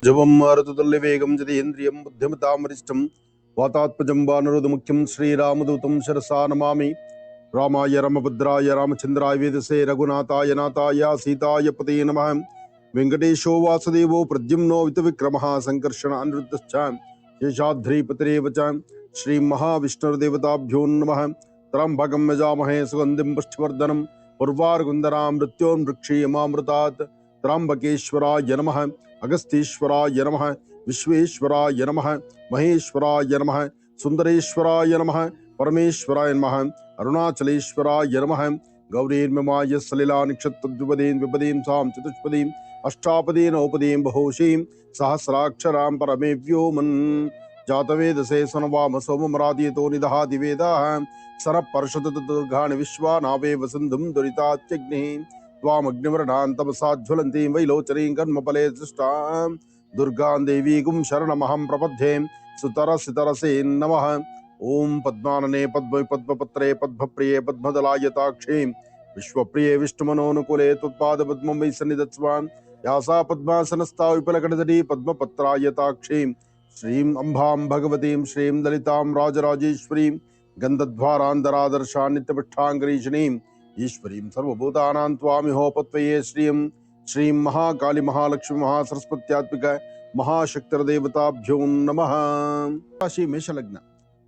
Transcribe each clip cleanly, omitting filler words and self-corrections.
ಜವಂ ಮಾರುತದಲ್ಲಿ ವೇಗಂ ಜತೇಂದ್ರಿಯಂ ಬುದ್ಧಿಮತಾಮರಿಷ್ಟಂ ವಾತಾತ್ಮಜಂ ವಾನರೋಧಮುಖ್ಯಂ ಶ್ರೀರಾಮದೂತಂ ಶಿರಸಾ ನಮಾಮಿ. ರಾಮಾಯ ರಾಮಭದ್ರಾಯ ರಾಮಚಂದ್ರಾಯ ವೇದಸೇ ರಘುನಾಥಾಯ ನಾಥಾಯ ಸೀತಾಯ ಪತೇ ನಮಃ. ವೆಂಕಟೇಶೋ ವಾಸುದೇವೋ ಪ್ರದ್ಯುಮ್ನೋ ವಿತವಿಕ್ರಮಃ ಸಂಕರ್ಷಣ ಅನಿರುದ್ಧಶ್ಚ ಶೇಷಾದ್ರಿಪತಿರೇವ ಚ. ಶ್ರೀ ಮಹಾವಿಷ್ಣುರ್ದೇವತಾಭ್ಯೋ ನಮಃ. ತ್ರ್ಯಂಬಕಂ ಯಜಾಮಹೇ ಸುಗಂಧಿಂ ಪುಷ್ಟಿವರ್ಧನಂ ಉರ್ವಾರುಕುಂದರಾಂ ಮೃತ್ಯೋರ್ಮೃಕ್ಷೀಯಮಾಮೃತಾತ್. ತ್ರ್ಯಂಬಕೇಶ್ವರಾಯ ನಮಃ. ಅಗಸ್ತೀಶ್ವರಾಯ ನಮಃ. ವಿಶ್ವೇಶ್ವರಾಯ ನಮಃ. ಮಹೇಶ್ವರಾಯ ನಮಃ. ಸುಂದರೇಶ್ವರಾಯ ನಮಃ. ಪರಮೇಶ್ವರಾಯ ನಮಃ. ಅರುಣಾಚಲೇಶ್ವರಾಯ ನಮಃ. ಗೌರೀರ್ಮಮಾಯ ಸಲಿಲಾ ನಿಕ್ಷತ್ರದ್ವಿಪದೀಂ ವಿಪದೀಂ ಸಾಂ ಚತುಷ್ಪದೀಂ ಅಷ್ಟಾಪದೀಂ ನೌಪದೀಂ ಬಹುಶೀಂ ಸಹಸ್ರಾಕ್ಷರಾಂ ಪರಮೇ ವ್ಯೋಮನ್. ಜಾತವೇದಸೇ ಸನವಾಮ ಸೋಮಮರಾದೀತೋ ನಿದಹಾತಿ ವೇದಾಃ ಸರ ಪರ್ಷದುರ್ಗಾಣಿ ವಿಶ್ವಾನಾವೇವ ಸಿಂಧುಂ ದುರಿತಾತ್ಯಗ್ನಿಃ. ತ್ವಾಮಗ್ನಿವರ್ಣಾಂ ತಪಸಾ ಜ್ವಲಂತೀಂ ವೈಲೋಚನೀಂ ಕರ್ಮಫಲೇ ಸೃಷ್ಟಾಂ ದುರ್ಗಾಂ ದೇವೀಗುಂ ಶರಣಮಹಂ ಪ್ರಪದ್ಯೆ. ಸುತರಸಿತರಸೇ ನಮಃ. ಓಂ ಪದ್ಮಾನನೆ ಪದ್ಮ ಪದ್ಮಪತ್ರೇ ಪದ್ಮಪ್ರಿಯೇ ಪದ್ಮದಲಾಯತಾಕ್ಷೇ ವಿಶ್ವಪ್ರಿಯೇ ವಿಷ್ಣುಮನೋನುಕೂಲೆ ತ್ವತ್ಪಾದ ಪದ್ಮಂ ವೈ ಸನ್ನಿಧತ್ಸ್ವಾಂ. ಯಾಸಾ ಪದ್ಮಾಸನಸ್ಥಾ ವಿಪುಲಕಟಜಟಿ ಪದ್ಮಪತ್ರಾಯತಾಕ್ಷೇ ಶ್ರೀಂ ಅಂಬಾಂ ಭಗವತೀಂ ಶ್ರೀಂ ಲಲಿತಾಂ ರಾಜರಾಜೇಶ್ವರೀಂ ಗಂಧದ್ವಾರಾಂಧರಾದರ್ಶಾ ನಿತ್ಯಪೃಷ್ಠಾಂಗರೀಷಣೀಂ ಈಶ್ವರೀಂ ಸರ್ವಭೂತಾನಾಂ ತ್ವಾಮಿಹೋಪತ್ವಯೇ ಶ್ರೀಂ. ಶ್ರೀಂ ಮಹಾಕಾಳಿ ಮಹಾಲಕ್ಷ್ಮಿ ಮಹಾಸರಸ್ವತ್ಯಾತ್ಮಿಕ ಮಹಾಶಕ್ತಿರದೇವತಾಭ್ಯೋ ನಮಃ. ರಾಶಿ ಮೇಷಲಗ್ನ.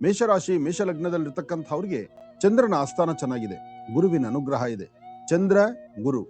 ಮೇಷರಾಶಿ ಮೇಷಲಗ್ನದಲ್ಲಿರ್ತಕ್ಕಂಥವ್ರಿಗೆ ಚಂದ್ರನ ಆಸ್ಥಾನ ಚೆನ್ನಾಗಿದೆ, ಗುರುವಿನ ಅನುಗ್ರಹ ಇದೆ. ಚಂದ್ರ ಗುರು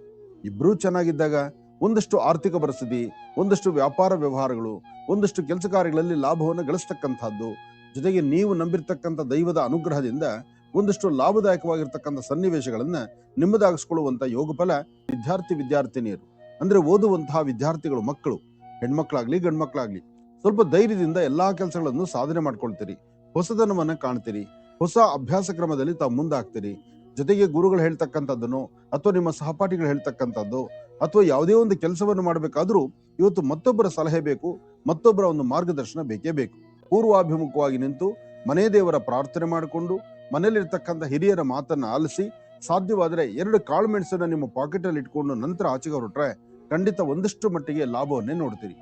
ಇಬ್ರೂ ಚೆನ್ನಾಗಿದ್ದಾಗ ಒಂದಷ್ಟು ಆರ್ಥಿಕ ಪರಿಸ್ಥಿತಿ, ಒಂದಷ್ಟು ವ್ಯಾಪಾರ ವ್ಯವಹಾರಗಳು, ಒಂದಷ್ಟು ಕೆಲಸ ಕಾರ್ಯಗಳಲ್ಲಿ ಲಾಭವನ್ನು ಗಳಿಸ್ತಕ್ಕಂಥದ್ದು, ಜೊತೆಗೆ ನೀವು ನಂಬಿರ್ತಕ್ಕಂಥ ದೈವದ ಅನುಗ್ರಹದಿಂದ ಒಂದಷ್ಟು ಲಾಭದಾಯಕವಾಗಿರ್ತಕ್ಕಂಥ ಸನ್ನಿವೇಶಗಳನ್ನ ನಿಮ್ಮದಾಗಿಸ್ಕೊಳ್ಳುವಂತ ಯೋಗಫಲ. ವಿದ್ಯಾರ್ಥಿನಿಯರು ಅಂದ್ರೆ ಓದುವಂತಹ ವಿದ್ಯಾರ್ಥಿಗಳು, ಮಕ್ಕಳು, ಹೆಣ್ಮಕ್ಳಾಗ್ಲಿ ಗಂಡ್ಮಕ್ಳಾಗ್ಲಿ, ಸ್ವಲ್ಪ ಧೈರ್ಯದಿಂದ ಎಲ್ಲಾ ಕೆಲಸಗಳನ್ನು ಸಾಧನೆ ಮಾಡ್ಕೊಳ್ತೀರಿ, ಹೊಸದನವನ್ನ ಕಾಣ್ತೀರಿ, ಹೊಸ ಅಭ್ಯಾಸ ಕ್ರಮದಲ್ಲಿ ತಾವು ಮುಂದಾಗ್ತೀರಿ. ಜೊತೆಗೆ ಗುರುಗಳು ಹೇಳ್ತಕ್ಕಂಥದ್ದನ್ನು ಅಥವಾ ನಿಮ್ಮ ಸಹಪಾಠಿಗಳು ಹೇಳ್ತಕ್ಕಂಥದ್ದು ಅಥವಾ ಯಾವುದೇ ಒಂದು ಕೆಲಸವನ್ನು ಮಾಡಬೇಕಾದ್ರೂ ಇವತ್ತು ಮತ್ತೊಬ್ಬರ ಸಲಹೆ ಬೇಕು, ಮತ್ತೊಬ್ಬರ ಒಂದು ಮಾರ್ಗದರ್ಶನ ಬೇಕೇ ಬೇಕು. ಪೂರ್ವಾಭಿಮುಖವಾಗಿ ನಿಂತು ಮನೆ ದೇವರ ಪ್ರಾರ್ಥನೆ ಮಾಡಿಕೊಂಡು ಮನೆಯಲ್ಲಿರ್ತಕ್ಕಂಥ ಹಿರಿಯರ ಮಾತನ್ನ ಆಲಿಸಿ ಸಾಧ್ಯವಾದರೆ 2 ಕಾಳು ಮೆಣಸನ್ನ ನಿಮ್ಮ ಪಾಕೆಟ್ ಅಲ್ಲಿ ಇಟ್ಕೊಂಡು ನಂತರ ಆಚೆಗೆ ಹೊರಟ್ರೆ ಖಂಡಿತ ಒಂದಷ್ಟು ಮಟ್ಟಿಗೆ ಲಾಭವನ್ನೇ ನೋಡ್ತೀರಿ.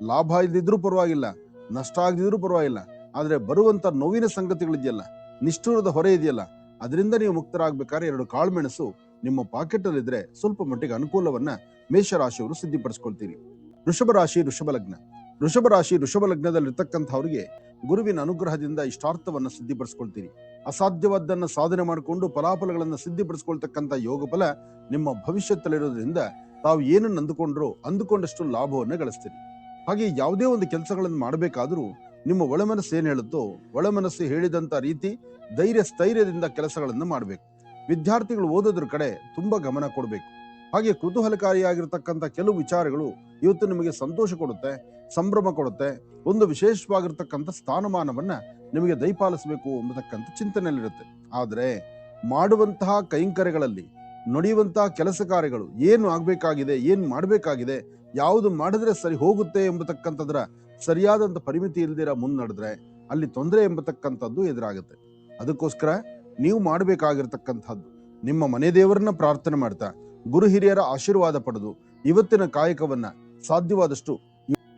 ಲಾಭ ಇದ್ದಿದ್ರೂ ಪರವಾಗಿಲ್ಲ, ನಷ್ಟ ಆಗದಿದ್ರೂ ಪರವಾಗಿಲ್ಲ, ಆದ್ರೆ ಬರುವಂತ ನೋವಿನ ಸಂಗತಿಗಳಿದೆಯಲ್ಲ, ನಿಷ್ಠೂರದ ಹೊರೆ ಇದೆಯಲ್ಲ, ಅದರಿಂದ ನೀವು ಮುಕ್ತರಾಗಬೇಕಾದ್ರೆ 2 ಕಾಳು ಮೆಣಸು ನಿಮ್ಮ ಪಾಕೆಟ್ ಅಲ್ಲಿ ಇದ್ರೆ ಸ್ವಲ್ಪ ಮಟ್ಟಿಗೆ ಅನುಕೂಲವನ್ನ ಮೇಷರಾಶಿಯವರು ಸಿದ್ಧಿಪಡಿಸ್ಕೊಳ್ತೀರಿ. ವೃಷಭ ರಾಶಿ ವೃಷಭ ಲಗ್ನ. ವೃಷಭ ರಾಶಿ ವೃಷಭ ಲಗ್ನದಲ್ಲಿರ್ತಕ್ಕಂಥವ್ರಿಗೆ ಗುರುವಿನ ಅನುಗ್ರಹದಿಂದ ಇಷ್ಟಾರ್ಥವನ್ನ ಸಿದ್ಧಿಪಡಿಸ್ಕೊಳ್ತೀರಿ. ಅಸಾಧ್ಯವಾದ್ದನ್ನ ಸಾಧನೆ ಮಾಡಿಕೊಂಡು ಫಲಾಫಲಗಳನ್ನ ಸಿದ್ಧಿಪಡಿಸ್ಕೊಳ್ತಕ್ಕಂಥ ಯೋಗ ಫಲ ನಿಮ್ಮ ಭವಿಷ್ಯತ್ತಲ್ಲಿರೋದ್ರಿಂದ ತಾವು ಏನನ್ನು ಅಂದುಕೊಂಡಷ್ಟು ಲಾಭವನ್ನ ಗಳಿಸ್ತೀರಿ. ಹಾಗೆ ಯಾವುದೇ ಒಂದು ಕೆಲಸಗಳನ್ನು ಮಾಡಬೇಕಾದ್ರೂ ನಿಮ್ಮ ಒಳಮನಸ್ಸು ಏನ್ ಹೇಳುತ್ತೋ ಒಳಮನಸ್ಸು ಹೇಳಿದಂತ ರೀತಿ ಸ್ಥೈರ್ಯದಿಂದ ಕೆಲಸಗಳನ್ನು ಮಾಡಬೇಕು. ವಿದ್ಯಾರ್ಥಿಗಳು ಓದೋದ್ರ ಕಡೆ ತುಂಬಾ ಗಮನ ಕೊಡಬೇಕು. ಹಾಗೆ ಕುತೂಹಲಕಾರಿಯಾಗಿರ್ತಕ್ಕಂಥ ಕೆಲವು ವಿಚಾರಗಳು ಇವತ್ತು ನಿಮಗೆ ಸಂತೋಷ ಕೊಡುತ್ತೆ, ಸಂಭ್ರಮ ಕೊಡುತ್ತೆ, ಒಂದು ವಿಶೇಷವಾಗಿರ್ತಕ್ಕಂಥ ಸ್ಥಾನಮಾನವನ್ನ ನಿಮಗೆ ದಯಪಾಲಿಸಬೇಕು ಎಂಬತಕ್ಕಂಥ ಚಿಂತನೆಯಲ್ಲಿರುತ್ತೆ. ಆದ್ರೆ ಮಾಡುವಂತಹ ಕೈಂಕರ್ಯಗಳಲ್ಲಿ, ನುಡಿಯುವಂತಹ ಕೆಲಸ ಕಾರ್ಯಗಳು ಏನು ಆಗ್ಬೇಕಾಗಿದೆ, ಏನ್ ಮಾಡ್ಬೇಕಾಗಿದೆ, ಯಾವುದು ಮಾಡಿದ್ರೆ ಸರಿ ಹೋಗುತ್ತೆ ಎಂಬತಕ್ಕಂಥದ್ರ ಸರಿಯಾದಂತ ಪರಿಮಿತಿ ಇಲ್ದಿರ ಮುನ್ನಡೆದ್ರೆ ಅಲ್ಲಿ ತೊಂದರೆ ಎಂಬತಕ್ಕಂಥದ್ದು ಎದುರಾಗುತ್ತೆ. ಅದಕ್ಕೋಸ್ಕರ ನೀವು ಮಾಡಬೇಕಾಗಿರ್ತಕ್ಕಂಥದ್ದು ನಿಮ್ಮ ಮನೆ ದೇವರನ್ನ ಪ್ರಾರ್ಥನೆ ಮಾಡ್ತಾ ಗುರು ಹಿರಿಯರ ಆಶೀರ್ವಾದ ಪಡೆದು ಇವತ್ತಿನ ಕಾಯಕವನ್ನ ಸಾಧ್ಯವಾದಷ್ಟು.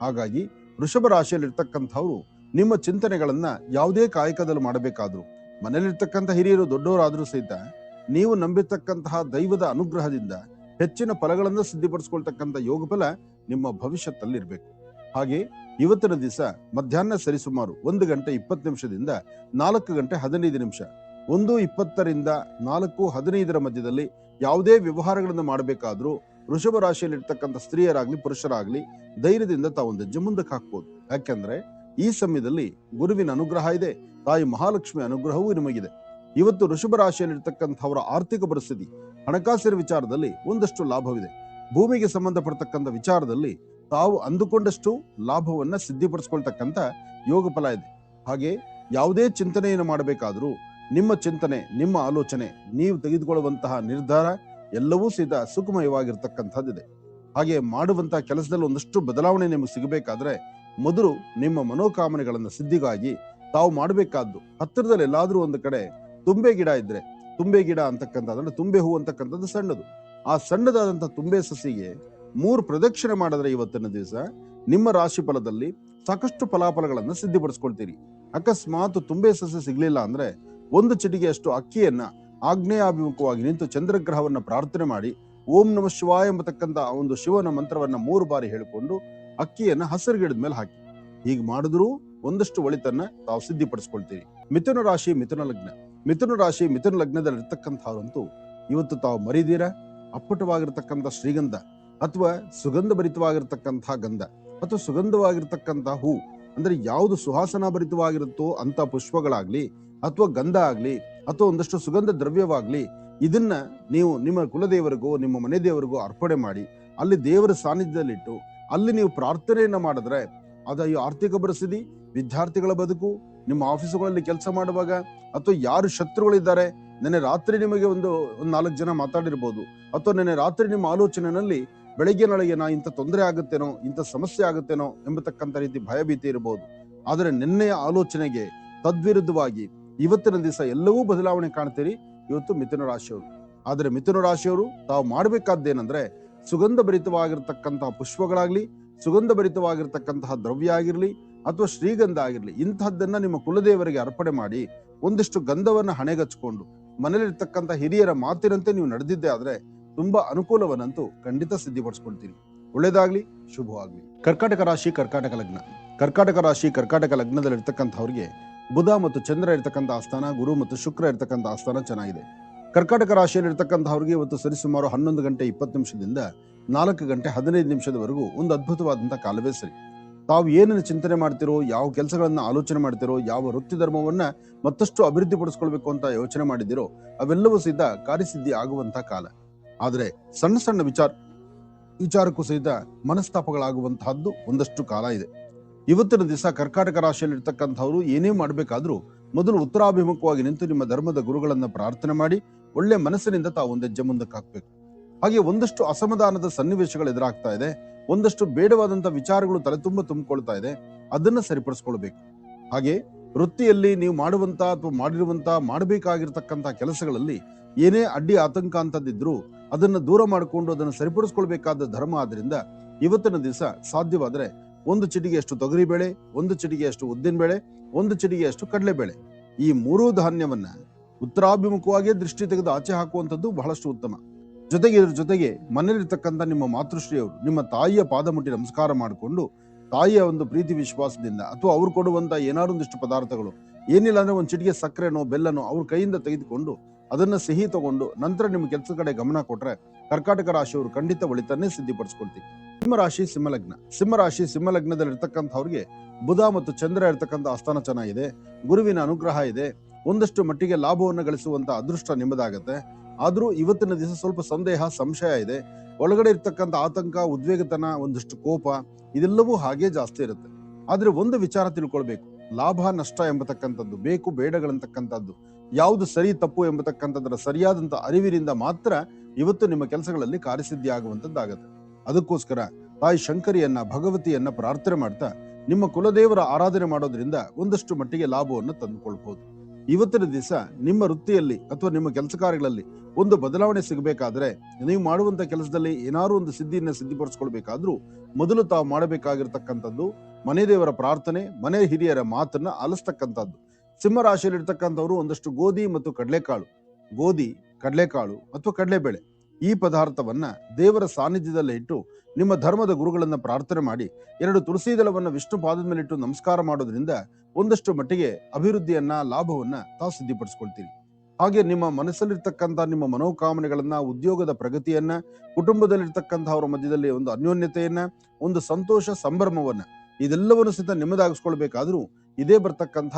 ಹಾಗಾಗಿ ವೃಷಭ ರಾಶಿಯಲ್ಲಿರ್ತಕ್ಕಂಥವ್ರು ನಿಮ್ಮ ಚಿಂತನೆಗಳನ್ನ ಯಾವುದೇ ಕಾಯಕದಲ್ಲಿ ಮಾಡಬೇಕಾದ್ರು, ಮನೆಯಲ್ಲಿರ್ತಕ್ಕಂಥ ಹಿರಿಯರು ದೊಡ್ಡವರಾದ್ರೂ ಸಹಿತ ನೀವು ನಂಬಿರ್ತಕ್ಕಂತಹ ದೈವದ ಅನುಗ್ರಹದಿಂದ ಹೆಚ್ಚಿನ ಫಲಗಳನ್ನು ಸಿದ್ಧಿಪಡಿಸ್ಕೊಳ್ತಕ್ಕಂಥ ಯೋಗ ಫಲ ನಿಮ್ಮ ಭವಿಷ್ಯತ್ತಲ್ಲಿರ್ಬೇಕು. ಹಾಗೆ ಇವತ್ತಿನ ದಿವಸ ಮಧ್ಯಾಹ್ನ ಸರಿಸುಮಾರು 1 ಗಂಟೆ 20 ನಿಮಿಷದಿಂದ 4 ಗಂಟೆ 15 ನಿಮಿಷ, 1:20 ರಿಂದ 4:15 ಮಧ್ಯದಲ್ಲಿ ಯಾವುದೇ ವ್ಯವಹಾರಗಳನ್ನು ಮಾಡಬೇಕಾದ್ರೂ ವೃಷಭ ರಾಶಿಯಲ್ಲಿರ್ತಕ್ಕಂಥ ಸ್ತ್ರೀಯರಾಗ್ಲಿ ಪುರುಷರಾಗ್ಲಿ ಧೈರ್ಯದಿಂದ ತಾವೊಂದು ಹೆಜ್ಜೆ ಮುಂದಕ್ಕೆ ಹಾಕ್ಬೋದು. ಯಾಕೆಂದ್ರೆ ಈ ಸಮಯದಲ್ಲಿ ಗುರುವಿನ ಅನುಗ್ರಹ ಇದೆ, ತಾಯಿ ಮಹಾಲಕ್ಷ್ಮಿ ಅನುಗ್ರಹವೂ ನಿಮಗಿದೆ. ಇವತ್ತು ವೃಷಭ ರಾಶಿಯಲ್ಲಿರ್ತಕ್ಕಂಥವರ ಆರ್ಥಿಕ ಪರಿಸ್ಥಿತಿ, ಹಣಕಾಸಿನ ವಿಚಾರದಲ್ಲಿ ಒಂದಷ್ಟು ಲಾಭವಿದೆ. ಭೂಮಿಗೆ ಸಂಬಂಧಪಡ್ತಕ್ಕಂಥ ವಿಚಾರದಲ್ಲಿ ತಾವು ಅಂದುಕೊಂಡಷ್ಟು ಲಾಭವನ್ನ ಸಿದ್ಧಿಪಡಿಸ್ಕೊಳ್ತಕ್ಕಂಥ ಯೋಗ ಫಲ ಇದೆ. ಹಾಗೆ ಯಾವುದೇ ಚಿಂತನೆಯನ್ನು ಮಾಡಬೇಕಾದ್ರೂ ನಿಮ್ಮ ಚಿಂತನೆ, ನಿಮ್ಮ ಆಲೋಚನೆ, ನೀವು ತೆಗೆದುಕೊಳ್ಳುವಂತಹ ನಿರ್ಧಾರ ಎಲ್ಲವೂ ಸಹಿತ ಸುಖಮಯವಾಗಿರ್ತಕ್ಕಂಥದ್ದಿದೆ. ಹಾಗೆ ಮಾಡುವಂತಹ ಕೆಲಸದಲ್ಲಿ ಒಂದಷ್ಟು ಬದಲಾವಣೆ ನಿಮಗೆ ಸಿಗಬೇಕಾದ್ರೆ ಮೊದಲು ನಿಮ್ಮ ಮನೋಕಾಮನೆಗಳನ್ನ ಸಿದ್ಧಿಗಾಗಿ ತಾವು ಮಾಡಬೇಕಾದ್ದು ಹತ್ತಿರದಲ್ಲಿ ಎಲ್ಲಾದ್ರೂ ಒಂದು ಕಡೆ ತುಂಬೆ ಗಿಡ ಇದ್ರೆ, ತುಂಬೆ ಗಿಡ ಅಂತಕ್ಕಂಥದ್ದು ತುಂಬೆ ಹೂ ಅಂತಕ್ಕಂಥದ್ದು ಸಣ್ಣದು, ಆ ಸಣ್ಣದಾದಂಥ ತುಂಬೆ ಸಸಿಗೆ 3 ಪ್ರದಕ್ಷಿಣೆ ಮಾಡಿದ್ರೆ ಇವತ್ತಿನ ದಿವಸ ನಿಮ್ಮ ರಾಶಿ ಫಲದಲ್ಲಿ ಸಾಕಷ್ಟು ಫಲಾಫಲಗಳನ್ನು ಸಿದ್ಧಪಡಿಸ್ಕೊಳ್ತೀರಿ. ಅಕಸ್ಮಾತ್ ತುಂಬೆ ಸಸ್ಯ ಸಿಗ್ಲಿಲ್ಲ ಅಂದ್ರೆ ಒಂದು ಚಿಟಿಗೆಯಷ್ಟು ಅಕ್ಕಿಯನ್ನ ಆಗ್ನೇಯಾಭಿಮುಖವಾಗಿ ನಿಂತು ಚಂದ್ರಗ್ರಹವನ್ನ ಪ್ರಾರ್ಥನೆ ಮಾಡಿ ಓಂ ನಮ ಶಿವಾಯ ಎಂಬತಕ್ಕಂತ ಒಂದು ಶಿವನ ಮಂತ್ರವನ್ನ 3 ಬಾರಿ ಹೇಳಿಕೊಂಡು ಅಕ್ಕಿಯನ್ನ ಹಸಿರು ಗಿಡದ ಮೇಲೆ ಹಾಕಿ. ಹೀಗೆ ಮಾಡಿದ್ರೂ ಒಂದಷ್ಟು ಒಳಿತನ್ನ ತಾವು ಸಿದ್ಧಿಪಡಿಸ್ಕೊಳ್ತೀರಿ. ಮಿಥುನ ರಾಶಿ ಮಿಥುನ ಲಗ್ನ. ಮಿಥುನ ರಾಶಿ ಮಿಥುನ ಲಗ್ನದಲ್ಲಿರ್ತಕ್ಕಂಥವ್ರಂತೂ ಇವತ್ತು ತಾವು ಮರಿದೀರ ಅಪ್ಪಟವಾಗಿರ್ತಕ್ಕಂಥ ಶ್ರೀಗಂಧ ಅಥವಾ ಸುಗಂಧ ಭರಿತವಾಗಿರ್ತಕ್ಕಂಥ ಗಂಧ ಅಥವಾ ಸುಗಂಧವಾಗಿರ್ತಕ್ಕಂಥ ಹೂ, ಅಂದ್ರೆ ಯಾವುದು ಸುವಾಸನಾ ಭರಿತವಾಗಿರುತ್ತೋ ಅಂತ ಪುಷ್ಪಗಳಾಗ್ಲಿ ಅಥವಾ ಗಂಧ ಆಗ್ಲಿ ಅಥವಾ ಒಂದಷ್ಟು ಸುಗಂಧ ದ್ರವ್ಯವಾಗ್ಲಿ, ಇದನ್ನ ನೀವು ನಿಮ್ಮ ಕುಲದೇವರಿಗೋ ನಿಮ್ಮ ಮನೆ ದೇವರಿಗೋ ಅರ್ಪಣೆ ಮಾಡಿ ಅಲ್ಲಿ ದೇವರ ಸಾನ್ನಿಧ್ಯದಲ್ಲಿಟ್ಟು ಅಲ್ಲಿ ನೀವು ಪ್ರಾರ್ಥನೆಯನ್ನ ಮಾಡಿದ್ರೆ ಅದು ಆರ್ಥಿಕ ಪರಿಸ್ಥಿತಿ, ವಿದ್ಯಾರ್ಥಿಗಳ ಬದುಕು, ನಿಮ್ಮ ಆಫೀಸುಗಳಲ್ಲಿ ಕೆಲಸ ಮಾಡುವಾಗ ಅಥವಾ ಯಾರು ಶತ್ರುಗಳಿದ್ದಾರೆ, ನೆನ್ನೆ ರಾತ್ರಿ ನಿಮಗೆ ಒಂದು 4 ಜನ ಮಾತಾಡಿರ್ಬೋದು, ಅಥವಾ ನೆನ್ನೆ ರಾತ್ರಿ ನಿಮ್ಮ ಆಲೋಚನೆಯಲ್ಲಿ ಬೆಳಗ್ಗೆ ನಾಳೆಗೆ ಇಂಥ ತೊಂದರೆ ಆಗುತ್ತೇನೋ, ಇಂಥ ಸಮಸ್ಯೆ ಆಗುತ್ತೇನೋ ಎಂಬತಕ್ಕಂಥ ರೀತಿ ಭಯಭೀತಿ ಇರಬಹುದು. ಆದರೆ ನಿನ್ನೆಯ ಆಲೋಚನೆಗೆ ತದ್ವಿರುದ್ಧವಾಗಿ ಇವತ್ತಿನ ದಿವಸ ಎಲ್ಲವೂ ಬದಲಾವಣೆ ಕಾಣ್ತೀರಿ ಇವತ್ತು ಮಿಥುನ ರಾಶಿಯವರು. ಆದರೆ ಮಿಥುನ ರಾಶಿಯವರು ತಾವು ಮಾಡಬೇಕಾದ್ದೇನೆಂದ್ರೆ ಸುಗಂಧ ಭರಿತವಾಗಿರ್ತಕ್ಕಂತಹ ಪುಷ್ಪಗಳಾಗ್ಲಿ, ಸುಗಂಧ ಭರಿತವಾಗಿರ್ತಕ್ಕಂತಹ ದ್ರವ್ಯ ಆಗಿರ್ಲಿ ಅಥವಾ ಶ್ರೀಗಂಧ ಆಗಿರ್ಲಿ, ಇಂತಹದ್ದನ್ನ ನಿಮ್ಮ ಕುಲದೇವರಿಗೆ ಅರ್ಪಣೆ ಮಾಡಿ ಒಂದಿಷ್ಟು ಗಂಧವನ್ನ ಹಣೆಗಚ್ಕೊಂಡು ಮನೇಲಿರ್ತಕ್ಕಂಥ ಹಿರಿಯರ ಮಾತಿನಂತೆ ನೀವು ನಡೆದಿದ್ದೆ ಆದ್ರೆ ತುಂಬಾ ಅನುಕೂಲವನ್ನಂತೂ ಖಂಡಿತ ಸಿದ್ಧಿಪಡಿಸ್ಕೊಳ್ತೀರಿ. ಒಳ್ಳೇದಾಗ್ಲಿ, ಶುಭವಾಗ್ಲಿ. ಕರ್ಕಾಟಕ ರಾಶಿ ಕರ್ಕಾಟಕ ಲಗ್ನ. ಕರ್ಕಾಟಕ ರಾಶಿ ಕರ್ಕಾಟಕ ಲಗ್ನದಲ್ಲಿರ್ತಕ್ಕಂಥವ್ರಿಗೆ ಬುಧ ಮತ್ತು ಚಂದ್ರ ಇರ್ತಕ್ಕಂಥ ಆಸ್ಥಾನ, ಗುರು ಮತ್ತು ಶುಕ್ರ ಇರ್ತಕ್ಕಂಥ ಆಸ್ಥಾನ ಚೆನ್ನಾಗಿದೆ. ಕರ್ಕಾಟಕ ರಾಶಿಯಲ್ಲಿ ಇರ್ತಕ್ಕಂಥವ್ರಿಗೆ ಇವತ್ತು ಸರಿಸುಮಾರು 11 ಗಂಟೆ 20 ನಿಮಿಷದಿಂದ 4 ಗಂಟೆ 15 ನಿಮಿಷದವರೆಗೂ ಒಂದು ಅದ್ಭುತವಾದಂತಹ ಕಾಲವೇ ಸರಿ. ತಾವು ಏನನ್ನು ಚಿಂತನೆ ಮಾಡ್ತಿರೋ, ಯಾವ ಕೆಲಸಗಳನ್ನ ಆಲೋಚನೆ ಮಾಡ್ತಿರೋ, ಯಾವ ವೃತ್ತಿ ಧರ್ಮವನ್ನ ಮತ್ತಷ್ಟು ಅಭಿವೃದ್ಧಿ ಪಡಿಸ್ಕೊಳ್ಬೇಕು ಅಂತ ಯೋಚನೆ ಮಾಡಿದಿರೋ ಅವೆಲ್ಲವೂ ಸಹಿತ ಕಾರ್ಯಸಿದ್ಧಿ ಆಗುವಂತಹ ಕಾಲ. ಆದ್ರೆ ಸಣ್ಣ ಸಣ್ಣ ವಿಚಾರಕ್ಕೂ ಸಹಿತ ಮನಸ್ತಾಪಗಳಾಗುವಂತಹದ್ದು ಒಂದಷ್ಟು ಕಾಲ ಇದೆ. ಇವತ್ತಿನ ದಿವಸ ಕರ್ಕಾಟಕ ರಾಶಿಯಲ್ಲಿ ಇರ್ತಕ್ಕಂಥವ್ರು ಏನೇ ಮಾಡ್ಬೇಕಾದ್ರೂ ಮೊದಲು ಉತ್ತರಾಭಿಮುಖವಾಗಿ ನಿಂತು ನಿಮ್ಮ ಧರ್ಮದ ಗುರುಗಳನ್ನ ಪ್ರಾರ್ಥನೆ ಮಾಡಿ ಒಳ್ಳೆ ಮನಸ್ಸಿನಿಂದ ತಾವು ಒಂದು ಹೆಜ್ಜೆ ಮುಂದಕ್ಕೆ ಹಾಕ್ಬೇಕು. ಹಾಗೆ ಒಂದಷ್ಟು ಅಸಮಾಧಾನದ ಸನ್ನಿವೇಶಗಳು ಎದುರಾಗ್ತಾ ಇದೆ, ಒಂದಷ್ಟು ಬೇಡವಾದಂತ ವಿಚಾರಗಳು ತಲೆ ತುಂಬಿಕೊಳ್ತಾ ಇದೆ, ಅದನ್ನ ಸರಿಪಡಿಸ್ಕೊಳ್ಬೇಕು. ಹಾಗೆ ವೃತ್ತಿಯಲ್ಲಿ ನೀವು ಮಾಡುವಂತ ಅಥವಾ ಮಾಡಬೇಕಾಗಿರ್ತಕ್ಕಂಥ ಕೆಲಸಗಳಲ್ಲಿ ಏನೇ ಅಡ್ಡಿ ಆತಂಕ ಅಂತದಿದ್ರು ಅದನ್ನ ದೂರ ಮಾಡಿಕೊಂಡು ಅದನ್ನು ಸರಿಪಡಿಸ್ಕೊಳ್ಬೇಕಾದ ಧರ್ಮ. ಆದ್ರಿಂದ ಇವತ್ತಿನ ದಿವಸ ಸಾಧ್ಯವಾದ್ರೆ 1 ಚಿಟಿಗೆಯಷ್ಟು ತೊಗರಿ ಬೇಳೆ, 1 ಚಿಟಿಗೆಯಷ್ಟು ಉದ್ದಿನ ಬೇಳೆ, 1 ಚಿಟಿಗೆಯಷ್ಟು ಕಡಲೆಬೇಳೆ, ಈ 3 ಧಾನ್ಯವನ್ನ ಉತ್ತರಾಭಿಮುಖವಾಗಿ ದೃಷ್ಟಿ ತೆಗೆದು ಆಚೆ ಹಾಕುವಂಥದ್ದು ಬಹಳಷ್ಟು ಉತ್ತಮ. ಇದ್ರ ಜೊತೆಗೆ ಮನೇಲಿರ್ತಕ್ಕಂಥ ನಿಮ್ಮ ಮಾತೃಶ್ರೀಯವರು ನಿಮ್ಮ ತಾಯಿಯ ಪಾದ ಮುಟ್ಟಿ ನಮಸ್ಕಾರ ಮಾಡಿಕೊಂಡು ತಾಯಿಯ ಒಂದು ಪ್ರೀತಿ ವಿಶ್ವಾಸದಿಂದ ಅಥವಾ ಅವ್ರು ಕೊಡುವಂತ ಏನಾದ್ರು ಒಂದಿಷ್ಟು ಪದಾರ್ಥಗಳು, ಏನಿಲ್ಲ ಅಂದ್ರೆ 1 ಚಿಟಿಗೆ ಸಕ್ಕರೆನೋ ಬೆಲ್ಲನೋ ಅವ್ರ ಕೈಯಿಂದ ತೆಗೆದುಕೊಂಡು ಅದನ್ನ ಸಿಹಿ ತಗೊಂಡು ನಂತರ ನಿಮ್ಮ ಕೆಲಸದ ಕಡೆ ಗಮನ ಕೊಟ್ರೆ ಕರ್ಕಾಟಕ ರಾಶಿಯವರು ಖಂಡಿತ ಒಳಿತನ್ನೇ ಸಿದ್ಧಿಪಡಿಸ್ಕೊಳ್ತೀವಿ. ಸಿಂಹರಾಶಿ ಸಿಂಹಲಗ್ನ. ಸಿಂಹರಾಶಿ ಸಿಂಹಲಗ್ನದಲ್ಲಿ ಇರ್ತಕ್ಕಂಥವ್ರಿಗೆ ಬುಧ ಮತ್ತು ಚಂದ್ರ ಇರ್ತಕ್ಕಂಥ ಆಸ್ಥಾನ ಚೆನ್ನಾಗಿದೆ, ಗುರುವಿನ ಅನುಗ್ರಹ ಇದೆ, ಒಂದಷ್ಟು ಮಟ್ಟಿಗೆ ಲಾಭವನ್ನು ಗಳಿಸುವಂತ ಅದೃಷ್ಟ ನಿಮ್ಮದಾಗತ್ತೆ. ಆದ್ರೂ ಇವತ್ತಿನ ದಿವಸ ಸ್ವಲ್ಪ ಸಂದೇಹ ಸಂಶಯ ಇದೆ, ಒಳಗಡೆ ಇರ್ತಕ್ಕಂಥ ಆತಂಕ, ಉದ್ವೇಗತನ, ಒಂದಷ್ಟು ಕೋಪ ಇದೆಲ್ಲವೂ ಹಾಗೆ ಜಾಸ್ತಿ ಇರುತ್ತೆ. ಆದ್ರೆ ಒಂದು ವಿಚಾರ ತಿಳ್ಕೊಳ್ಬೇಕು, ಲಾಭ ನಷ್ಟ ಎಂಬತಕ್ಕಂಥದ್ದು, ಬೇಕು ಬೇಡಗಳಂತಕ್ಕಂಥದ್ದು, ಯಾವುದು ಸರಿ ತಪ್ಪು ಎಂಬತಕ್ಕಂಥದ್ರ ಸರಿಯಾದಂತ ಅರಿವಿನಿಂದ ಮಾತ್ರ ಇವತ್ತು ನಿಮ್ಮ ಕೆಲಸಗಳಲ್ಲಿ ಕಾರ್ಯಸಿದ್ಧಿ ಆಗುವಂತದ್ದಾಗತ್ತೆ. ಅದಕ್ಕೋಸ್ಕರ ತಾಯಿ ಶಂಕರಿಯನ್ನ ಭಗವತಿಯನ್ನ ಪ್ರಾರ್ಥನೆ ಮಾಡ್ತಾ ನಿಮ್ಮ ಕುಲದೇವರ ಆರಾಧನೆ ಮಾಡೋದ್ರಿಂದ ಒಂದಷ್ಟು ಮಟ್ಟಿಗೆ ಲಾಭವನ್ನು ತಂದುಕೊಳ್ಬಹುದು. ಇವತ್ತಿನ ದಿವಸ ನಿಮ್ಮ ವೃತ್ತಿಯಲ್ಲಿ ಅಥವಾ ನಿಮ್ಮ ಕೆಲಸ ಕಾರ್ಯಗಳಲ್ಲಿ ಒಂದು ಬದಲಾವಣೆ ಸಿಗಬೇಕಾದ್ರೆ, ನೀವು ಮಾಡುವಂತ ಕೆಲಸದಲ್ಲಿ ಏನಾದ್ರು ಒಂದು ಸಿದ್ಧಿಯನ್ನ ಸಿದ್ಧಿಪಡಿಸ್ಕೊಳ್ಬೇಕಾದ್ರೂ ಮೊದಲು ತಾವು ಮಾಡಬೇಕಾಗಿರ್ತಕ್ಕಂಥದ್ದು ಮನೆ ದೇವರ ಪ್ರಾರ್ಥನೆ, ಮನೆ ಹಿರಿಯರ ಮಾತನ್ನ ಆಲಿಸ್ತಕ್ಕಂಥದ್ದು. ಸಿಂಹ ರಾಶಿಯಲ್ಲಿ ಇರ್ತಕ್ಕಂಥವ್ರು ಒಂದಷ್ಟು ಗೋಧಿ ಮತ್ತು ಕಡಲೆಕಾಳು ಅಥವಾ ಕಡಲೆಬೇಳೆ ಈ ಪದಾರ್ಥವನ್ನ ದೇವರ ಸಾನ್ನಿಧ್ಯದಲ್ಲೇ ಇಟ್ಟು ನಿಮ್ಮ ಧರ್ಮದ ಗುರುಗಳನ್ನ ಪ್ರಾರ್ಥನೆ ಮಾಡಿ 2 ತುಳಸಿ ದಳವನ್ನ ವಿಷ್ಣು ಪಾದದ ಮೇಲೆ ಇಟ್ಟು ನಮಸ್ಕಾರ ಮಾಡೋದ್ರಿಂದ ಒಂದಷ್ಟು ಮಟ್ಟಿಗೆ ಅಭಿವೃದ್ಧಿಯನ್ನ, ಲಾಭವನ್ನ ತಾವು ಸಿದ್ಧಿಪಡಿಸ್ಕೊಳ್ತೀರಿ. ಹಾಗೆ ನಿಮ್ಮ ಮನಸ್ಸಲ್ಲಿರ್ತಕ್ಕಂಥ ನಿಮ್ಮ ಮನೋಕಾಮನೆಗಳನ್ನ, ಉದ್ಯೋಗದ ಪ್ರಗತಿಯನ್ನ, ಕುಟುಂಬದಲ್ಲಿರ್ತಕ್ಕಂಥವ್ರ ಮಧ್ಯದಲ್ಲಿ ಒಂದು ಅನ್ಯೋನ್ಯತೆಯನ್ನ, ಒಂದು ಸಂತೋಷ ಸಂಭ್ರಮವನ್ನ ಇದೆಲ್ಲವನ್ನು ಸಹಿತ ನಿಮ್ಮದಾಗಿಸ್ಕೊಳ್ಬೇಕಾದ್ರೂ ಇದೇ ಬರ್ತಕ್ಕಂಥ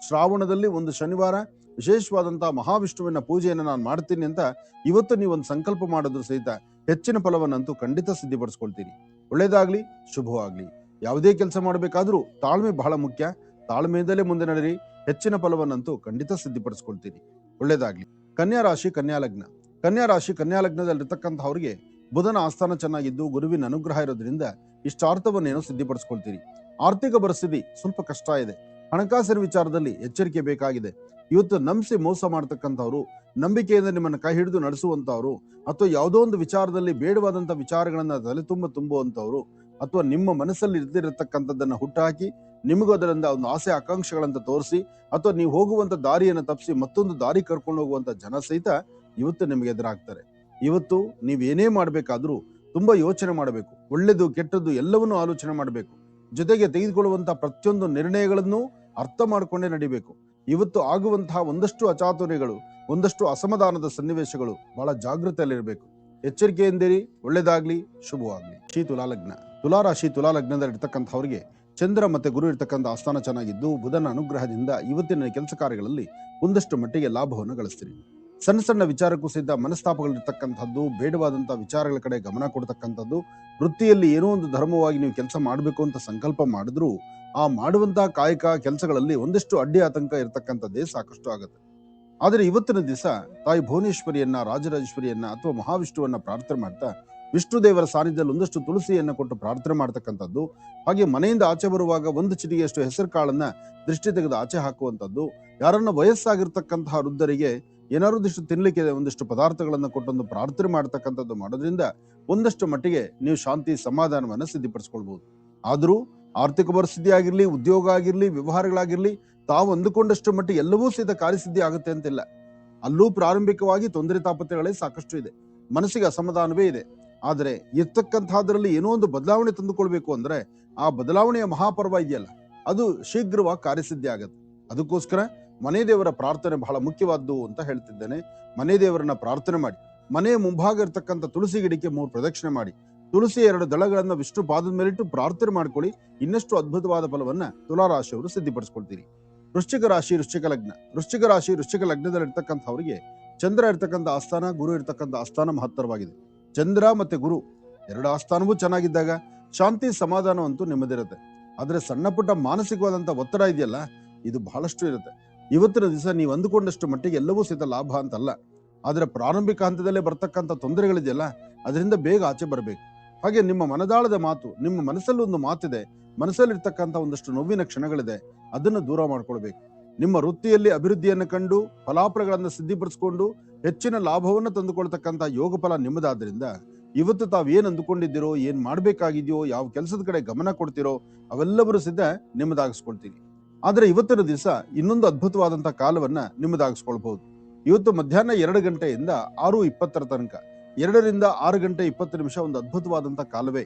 ಶ್ರಾವಣದಲ್ಲಿ ಒಂದು ಶನಿವಾರ ವಿಶೇಷವಾದಂತಹ ಮಹಾವಿಷ್ಣುವಿನ ಪೂಜೆಯನ್ನು ನಾನು ಮಾಡ್ತೀನಿ ಅಂತ ಇವತ್ತು ನೀವೊಂದು ಸಂಕಲ್ಪ ಮಾಡಿದ್ರು ಸಹಿತ ಹೆಚ್ಚಿನ ಫಲವನ್ನಂತೂ ಖಂಡಿತ ಸಿದ್ಧಿಪಡಿಸ್ಕೊಳ್ತೀರಿ. ಒಳ್ಳೇದಾಗ್ಲಿ, ಶುಭವಾಗ್ಲಿ. ಯಾವುದೇ ಕೆಲಸ ಮಾಡಬೇಕಾದ್ರೂ ತಾಳ್ಮೆ ಬಹಳ ಮುಖ್ಯ. ತಾಳ್ಮೆಯಿಂದಲೇ ಮುಂದೆ ನಡೆರಿ, ಹೆಚ್ಚಿನ ಫಲವನ್ನಂತೂ ಖಂಡಿತ ಸಿದ್ಧಿಪಡಿಸ್ಕೊಳ್ತೀರಿ. ಒಳ್ಳೇದಾಗ್ಲಿ. ಕನ್ಯಾ ರಾಶಿ ಕನ್ಯಾ ಲಗ್ನ. ಕನ್ಯಾ ರಾಶಿ ಕನ್ಯಾ ಲಗ್ನದಲ್ಲಿರ್ತಕ್ಕಂಥವ್ರಿಗೆ ಬುಧನ ಆಸ್ಥಾನ ಚೆನ್ನಾಗಿದ್ದು ಗುರುವಿನ ಅನುಗ್ರಹ ಇರೋದ್ರಿಂದ ಇಷ್ಟಾರ್ಥವನ್ನೇನೋ ಸಿದ್ಧಿಪಡಿಸ್ಕೊಳ್ತೀರಿ. ಆರ್ಥಿಕ ಪರಿಸ್ಥಿತಿ ಸ್ವಲ್ಪ ಕಷ್ಟ ಇದೆ, ಹಣಕಾಸಿನ ವಿಚಾರದಲ್ಲಿ ಎಚ್ಚರಿಕೆ ಬೇಕಾಗಿದೆ. ಇವತ್ತು ನಂಬಿಸಿ ಮೋಸ ಮಾಡ್ತಕ್ಕಂಥವ್ರು, ನಂಬಿಕೆಯಿಂದ ನಿಮ್ಮನ್ನು ಕೈ ಹಿಡಿದು ನಡೆಸುವಂತವ್ರು ಅಥವಾ ಯಾವುದೋ ಒಂದು ವಿಚಾರದಲ್ಲಿ ಬೇಡವಾದಂತ ವಿಚಾರಗಳನ್ನ ತಲೆ ತುಂಬುವಂತವ್ರು ಅಥವಾ ನಿಮ್ಮ ಮನಸ್ಸಲ್ಲಿ ಇರ್ದಿರತಕ್ಕಂಥದ್ದನ್ನ ಹುಟ್ಟುಹಾಕಿ ನಿಮಗೂ ಅದರಿಂದ ಒಂದು ಆಸೆ ಆಕಾಂಕ್ಷೆಗಳಂತ ತೋರಿಸಿ ಅಥವಾ ನೀವು ಹೋಗುವಂತ ದಾರಿಯನ್ನು ತಪ್ಪಿಸಿ ಮತ್ತೊಂದು ದಾರಿ ಕರ್ಕೊಂಡು ಹೋಗುವಂತ ಜನ ಸಹಿತ ಇವತ್ತು ನಿಮಗೆ ಎದುರಾಗ್ತಾರೆ. ಇವತ್ತು ನೀವೇನೇ ಮಾಡ್ಬೇಕಾದ್ರೂ ತುಂಬಾ ಯೋಚನೆ ಮಾಡಬೇಕು. ಒಳ್ಳೆದು ಕೆಟ್ಟದ್ದು ಎಲ್ಲವನ್ನೂ ಆಲೋಚನೆ ಮಾಡಬೇಕು. ಜೊತೆಗೆ ತೆಗೆದುಕೊಳ್ಳುವಂತಹ ಪ್ರತಿಯೊಂದು ನಿರ್ಣಯಗಳನ್ನು ಅರ್ಥ ಮಾಡಿಕೊಂಡೇ ನಡಿಬೇಕು. ಇವತ್ತು ಆಗುವಂತಹ ಒಂದಷ್ಟು ಅಚಾತುರ್ಯಗಳು, ಒಂದಷ್ಟು ಅಸಮಾಧಾನದ ಸನ್ನಿವೇಶಗಳು ಬಹಳ ಜಾಗೃತೆಯಲ್ಲಿರಬೇಕು. ಎಚ್ಚರಿಕೆಯಿಂದಿರಿ. ಒಳ್ಳೆದಾಗ್ಲಿ, ಶುಭವಾಗ್ಲಿ. ಶ್ರೀ ತುಲಾಲಗ್ನ, ತುಲಾರಾಶಿ ತುಲಾಲಗ್ನದಲ್ಲಿ ಇರ್ತಕ್ಕಂಥವ್ರಿಗೆ ಚಂದ್ರ ಮತ್ತೆ ಗುರು ಇರ್ತಕ್ಕಂಥ ಆಸ್ಥಾನ ಚೆನ್ನಾಗಿದ್ದು ಬುಧನ ಅನುಗ್ರಹದಿಂದ ಇವತ್ತಿನ ಕೆಲಸ ಕಾರ್ಯಗಳಲ್ಲಿ ಒಂದಷ್ಟು ಮಟ್ಟಿಗೆ ಲಾಭವನ್ನು ಗಳಿಸ್ತೀರಿ. ಸಣ್ಣ ಸಣ್ಣ ವಿಚಾರಕ್ಕೂ ಸಹಿತ ಮನಸ್ತಾಪಗಳಿರ್ತಕ್ಕಂಥದ್ದು, ಬೇಡವಾದಂತಹ ವಿಚಾರಗಳ ಕಡೆ ಗಮನ ಕೊಡ್ತಕ್ಕಂಥದ್ದು, ವೃತ್ತಿಯಲ್ಲಿ ಏನೋ ಒಂದು ಧರ್ಮವಾಗಿ ನೀವು ಕೆಲಸ ಮಾಡಬೇಕು ಅಂತ ಸಂಕಲ್ಪ ಮಾಡಿದ್ರು ಆ ಮಾಡುವಂತಹ ಕಾಯಕ ಕೆಲಸಗಳಲ್ಲಿ ಒಂದಷ್ಟು ಅಡ್ಡಿ ಆತಂಕ ಇರತಕ್ಕಂಥದ್ದೇ ಸಾಕಷ್ಟು ಆಗುತ್ತೆ. ಆದರೆ ಇವತ್ತಿನ ದಿವಸ ತಾಯಿ ಭುವನೇಶ್ವರಿಯನ್ನ, ರಾಜರಾಜೇಶ್ವರಿಯನ್ನ ಅಥವಾ ಮಹಾವಿಷ್ಣುವನ್ನ ಪ್ರಾರ್ಥನೆ ಮಾಡ್ತಾ ವಿಷ್ಣು ದೇವರ ಸಾನ್ನಿಧ್ಯದಲ್ಲಿ ಒಂದಷ್ಟು ತುಳಸಿಯನ್ನ ಕೊಟ್ಟು ಪ್ರಾರ್ಥನೆ ಮಾಡ್ತಕ್ಕಂಥದ್ದು, ಹಾಗೆ ಮನೆಯಿಂದ ಆಚೆ ಬರುವಾಗ ಒಂದು ಚಿಟಿಗೆಯಷ್ಟು ಹೆಸರು ಕಾಳನ್ನ ದೃಷ್ಟಿ ತೆಗೆದು ಆಚೆ ಹಾಕುವಂಥದ್ದು, ಯಾರನ್ನ ವಯಸ್ಸಾಗಿರ್ತಕ್ಕಂತಹ ವೃದ್ಧರಿಗೆ ಏನಾದ್ರು ಒಂದಿಷ್ಟು ತಿನ್ಲಿಕ್ಕೆ ಒಂದಿಷ್ಟು ಪದಾರ್ಥಗಳನ್ನ ಕೊಟ್ಟೊಂದು ಪ್ರಾರ್ಥನೆ ಮಾಡ್ತಕ್ಕಂಥದ್ದು ಮಾಡೋದ್ರಿಂದ ಒಂದಷ್ಟು ಮಟ್ಟಿಗೆ ನೀವು ಶಾಂತಿ ಸಮಾಧಾನವನ್ನ ಸಿದ್ಧಿಪಡಿಸ್ಕೊಳ್ಬಹುದು. ಆದ್ರೂ ಆರ್ಥಿಕ ಪರಿಸ್ಥಿತಿ ಆಗಿರ್ಲಿ, ಉದ್ಯೋಗ ಆಗಿರ್ಲಿ, ವ್ಯವಹಾರಗಳಾಗಿರ್ಲಿ, ತಾವು ಅಂದುಕೊಂಡಷ್ಟು ಮಟ್ಟಿಗೆ ಎಲ್ಲವೂ ಸಹಿತ ಕಾರ್ಯಸಿದ್ಧಿ ಆಗುತ್ತೆ ಅಂತಿಲ್ಲ. ಅಲ್ಲೂ ಪ್ರಾರಂಭಿಕವಾಗಿ ತೊಂದರೆ ತಾಪತ್ರೆಗಳೇ ಸಾಕಷ್ಟು ಇದೆ, ಮನಸ್ಸಿಗೆ ಅಸಮಾಧಾನವೇ ಇದೆ. ಆದರೆ ಇರ್ತಕ್ಕಂಥದ್ರಲ್ಲಿ ಏನೋ ಒಂದು ಬದಲಾವಣೆ ತಂದುಕೊಳ್ಬೇಕು ಅಂದ್ರೆ ಆ ಬದಲಾವಣೆಯ ಮಹಾಪರ್ವ ಇದೆಯಲ್ಲ, ಅದು ಶೀಘ್ರವಾಗಿ ಕಾರ್ಯಸಿದ್ಧಿ ಆಗತ್ತೆ. ಅದಕ್ಕೋಸ್ಕರ ಮನೆ ದೇವರ ಪ್ರಾರ್ಥನೆ ಬಹಳ ಮುಖ್ಯವಾದ್ದು ಅಂತ ಹೇಳ್ತಿದ್ದೇನೆ. ಮನೆ ದೇವರನ್ನ ಪ್ರಾರ್ಥನೆ ಮಾಡಿ, ಮನೆಯ ಮುಂಭಾಗ ಇರ್ತಕ್ಕಂಥ ತುಳಸಿ ಗಿಡಕ್ಕೆ 3 ಪ್ರದಕ್ಷಿಣೆ ಮಾಡಿ, ತುಳಸಿ 2 ದಳಗಳನ್ನ ವಿಷ್ಣು ಪಾದದ ಮೇಲಿಟ್ಟು ಪ್ರಾರ್ಥನೆ ಮಾಡ್ಕೊಳ್ಳಿ. ಇನ್ನಷ್ಟು ಅದ್ಭುತವಾದ ಫಲವನ್ನ ತುಲಾರಾಶಿಯವರು ಸಿದ್ಧಿಪಡಿಸ್ಕೊಳ್ತೀರಿ. ವೃಶ್ಚಿಕ ರಾಶಿ ವೃಶ್ಚಿಕ ಲಗ್ನ, ವೃಶ್ಚಿಕ ರಾಶಿ ವೃಶ್ಚಿಕ ಲಗ್ನದಲ್ಲಿ ಇರ್ತಕ್ಕಂಥವರಿಗೆ ಚಂದ್ರ ಇರ್ತಕ್ಕಂಥ ಆಸ್ಥಾನ, ಗುರು ಇರ್ತಕ್ಕಂಥ ಆಸ್ಥಾನ ಮಹತ್ತರವಾಗಿದೆ. ಚಂದ್ರ ಮತ್ತೆ ಗುರು 2 ಆಸ್ಥಾನವೂ ಚೆನ್ನಾಗಿದ್ದಾಗ ಶಾಂತಿ ಸಮಾಧಾನವಂತೂ ನೆಮ್ಮದಿರುತ್ತೆ. ಆದ್ರೆ ಸಣ್ಣ ಪುಟ್ಟ ಮಾನಸಿಕವಾದಂತ ಒತ್ತಡ ಇದೆಯಲ್ಲ, ಇದು ಬಹಳಷ್ಟು ಇರುತ್ತೆ. ಇವತ್ತಿನ ದಿವಸ ನೀವು ಅಂದುಕೊಂಡಷ್ಟು ಮಟ್ಟಿಗೆ ಎಲ್ಲವೂ ಸಹಿತ ಲಾಭ ಅಂತಲ್ಲ, ಆದ್ರೆ ಪ್ರಾರಂಭಿಕ ಹಂತದಲ್ಲೇ ಬರ್ತಕ್ಕಂಥ ತೊಂದರೆಗಳಿದೆಯಲ್ಲ, ಅದರಿಂದ ಬೇಗ ಆಚೆ ಬರಬೇಕು. ಹಾಗೆ ನಿಮ್ಮ ಮನದಾಳದ ಮಾತು, ನಿಮ್ಮ ಮನಸ್ಸಲ್ಲಿ ಒಂದು ಮಾತಿದೆ, ಮನಸ್ಸಲ್ಲಿರ್ತಕ್ಕಂಥ ಒಂದಷ್ಟು ನೋವಿನ ಕ್ಷಣಗಳಿದೆ, ಅದನ್ನು ದೂರ ಮಾಡ್ಕೊಳ್ಬೇಕು. ನಿಮ್ಮ ವೃತ್ತಿಯಲ್ಲಿ ಅಭಿವೃದ್ಧಿಯನ್ನು ಕಂಡು ಫಲಾಫಲಗಳನ್ನು ಸಿದ್ಧಿಪಡಿಸಿಕೊಂಡು ಹೆಚ್ಚಿನ ಲಾಭವನ್ನು ತಂದುಕೊಳ್ತಕ್ಕಂಥ ಯೋಗ ಫಲ ನಿಮ್ಮದಾದ್ರಿಂದ ಇವತ್ತು ತಾವೇನ್ ಅಂದುಕೊಂಡಿದ್ದೀರೋ, ಏನ್ ಮಾಡ್ಬೇಕಾಗಿದೆಯೋ, ಯಾವ ಕೆಲಸದ ಕಡೆ ಗಮನ ಕೊಡ್ತಿರೋ ಅವೆಲ್ಲವರೂ ಸಿದ್ಧ ನಿಮ್ಮದಾಗಿಸ್ಕೊಳ್ತೀರಿ. ಆದ್ರೆ ಇವತ್ತಿನ ದಿವಸ ಇನ್ನೊಂದು ಅದ್ಭುತವಾದಂತಹ ಕಾಲವನ್ನ ನಿಮ್ಮದಾಗಿಸ್ಕೊಳ್ಬಹುದು. ಇವತ್ತು ಮಧ್ಯಾಹ್ನ 2 ಗಂಟೆಯಿಂದ 6:20 ತನಕ, 2 ರಿಂದ 6 ಗಂಟೆ 20 ನಿಮಿಷ ಒಂದು ಅದ್ಭುತವಾದಂತಹ ಕಾಲವೇ.